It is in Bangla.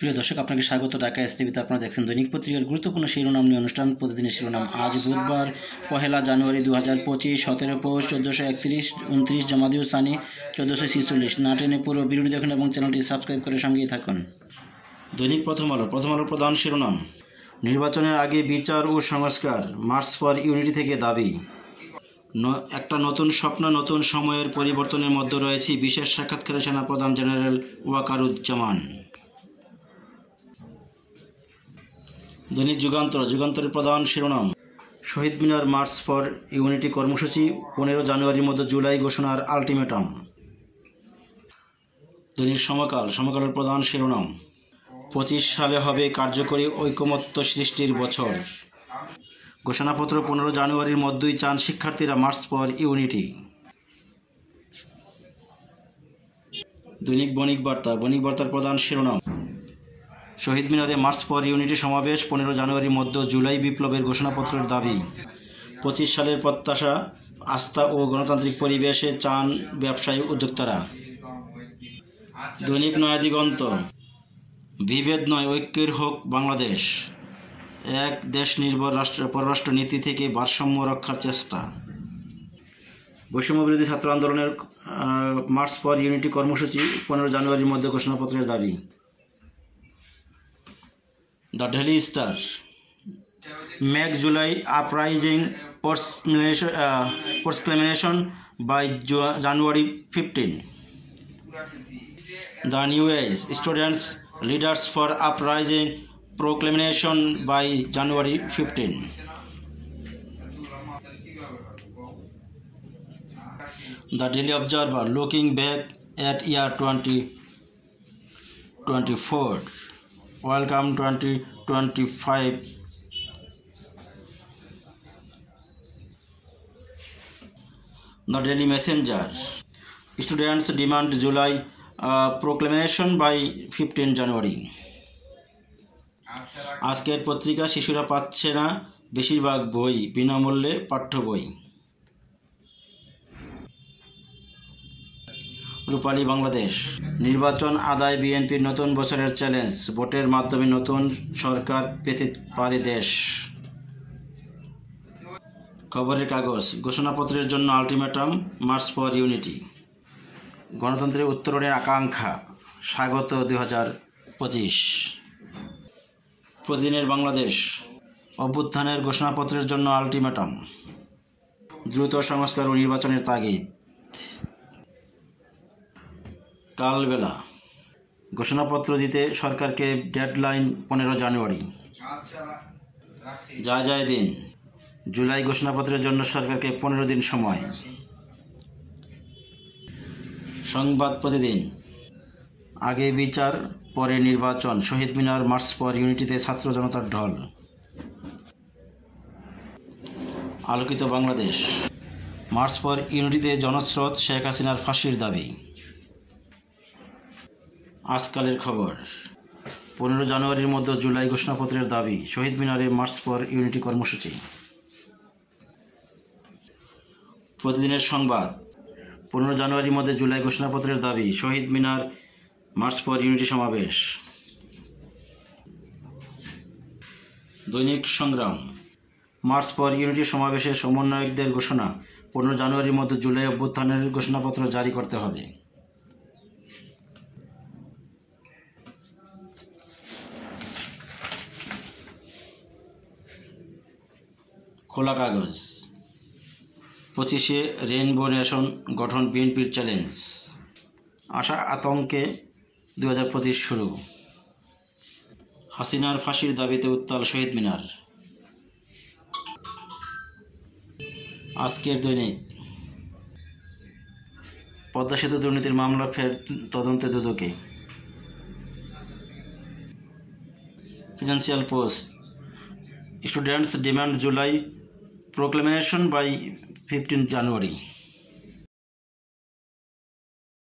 প্রিয় দর্শক, আপনাকে স্বাগত ঢাকা এসটিভিতে। আপনারা দেখছেন দৈনিক পত্রিকার গুরুত্বপূর্ণ শিরোনাম নিয়ে অনুষ্ঠান প্রতিদিনের শিরোনাম। আজ বুধবার 1 জানুয়ারি 2025, 17 পৌষ 1431, 29 জামাদিউ সানি 1446। না টেনে পুরো ভিডিওটি দেখুন এবং চ্যানেলটি সাবস্ক্রাইব করে সঙ্গেই থাকুন। দৈনিক প্রথম আলোর প্রধান শিরোনাম। নির্বাচনের আগে বিচার ও সংস্কার, মার্চ ফর ইউনিটি থেকে দাবি। একটা নতুন স্বপ্ন, নতুন সময়ের পরিবর্তনের মধ্যে রয়েছে। বিশেষ সাক্ষাৎকারে সেনাপ্রধান জেনারেল ওয়াকারুজ্জামান। দৈনিক যুগান্তরের প্রধান শিরোনাম। শহীদ মিনার মার্চ ফর ইউনিটি কর্মসূচি, 15 জানুয়ারির মধ্যে জুলাই ঘোষণার আলটিমেটাম। দৈনিক সমকালের প্রধান শিরোনাম। 25 সালে হবে কার্যকরী ঐকমত্য সৃষ্টির বছর। ঘোষণাপত্র 15 জানুয়ারির মধ্যেই চান শিক্ষার্থীরা মার্চ ফর ইউনিটি। দৈনিক বণিক বার্তার প্রধান শিরোনাম। শহীদ মিনারে মার্চ ফর ইউনিটি সমাবেশ, 15 জানুয়ারির মধ্যে জুলাই বিপ্লবের ঘোষণাপত্রের দাবি। 25 সালের প্রত্যাশা, আস্থা ও গণতান্ত্রিক পরিবেশে চান ব্যবসায়ী উদ্যোক্তারা। দৈনিক নয়াদিগন্ত। বিভেদ নয়, ঐক্যের হোক বাংলাদেশ। এক দেশ নির্ভর পররাষ্ট্র নীতি থেকে ভারসাম্য রক্ষার চেষ্টা। বৈষম্যবিরোধী ছাত্র আন্দোলনের মার্চ ফর ইউনিটি কর্মসূচি, 15 জানুয়ারির মধ্যে ঘোষণাপত্রের দাবি। The daily star. Make July uprising proclamation by January 15. The New Age. Students leaders for uprising proclamation by January 15. The Daily Observer. Looking back at year 2024. Welcome 2025. The Daily Messenger. Students demand July proclamation by 15 January. আজকের পত্রিকা। শিশুরা পাচ্ছে না বেশিরভাগ বই, বিনামূল্যে পাঠ্য বই। রূপালী বাংলাদেশ। নির্বাচন আদায় বিএনপির নতুন বছরের চ্যালেঞ্জ। ভোটের মাধ্যমে নতুন সরকার পেতে পারে দেশ। খবরের কাগজ। ঘোষণাপত্রের জন্য আলটিমেটাম, মার্চ ফর ইউনিটি। গণতন্ত্রের উত্তরণের আকাঙ্ক্ষা, স্বাগত 2025। প্রতিদিনের বাংলাদেশ। অভ্যুত্থানের ঘোষণাপত্রের জন্য আলটিমেটাম, দ্রুত সংস্কার ও নির্বাচনের তাগিদ। কালবেলা। ঘোষণাপত্র দিতে সরকারকে ডেডলাইন 15 জানুয়ারি। যায় দিন। জুলাই ঘোষণাপত্রের জন্য সরকারকে 15 দিন সময়। সংবাদ প্রতিদিন। আগে বিচার, পরে নির্বাচন। শহীদ মিনার মার্চ ফর ইউনিটিতে ছাত্র জনতার ঢল। আলোকিত বাংলাদেশ। মার্চ ফর ইউনিটিতে জনস্রোত, শেখ হাসিনার ফাঁসির দাবি। আজকালের খবর। 15 জানুয়ারির মধ্যে জুলাই ঘোষণাপত্রের দাবি। শহীদ মিনারে মার্চ ফর ইউনিটি কর্মসূচি। প্রতিদিনের সংবাদ। 15 জানুয়ারির মধ্যে জুলাই ঘোষণাপত্রের দাবি। শহীদ মিনার মার্চ ফর ইউনিটি সমাবেশ। দৈনিক সংগ্রাম। মার্চ ফর ইউনিটি সমাবেশের সমন্বয়কদের ঘোষণা, 15 জানুয়ারির মধ্যে জুলাই অভ্যুত্থানের ঘোষণাপত্র জারি করতে হবে। খোলা কাগজ। 25-এ রেইনবো নেশন গঠন বিএনপির চ্যালেঞ্জ। আশা আতঙ্কে 2025 শুরু। হাসিনার ফাঁসির দাবিতে উত্তাল শহীদ মিনার। আজকের দৈনিক। পদ্মা সেতু দুর্নীতির মামলা ফের তদন্তে দুদকে। Financial Post. Students demand July proclamation by 15 January.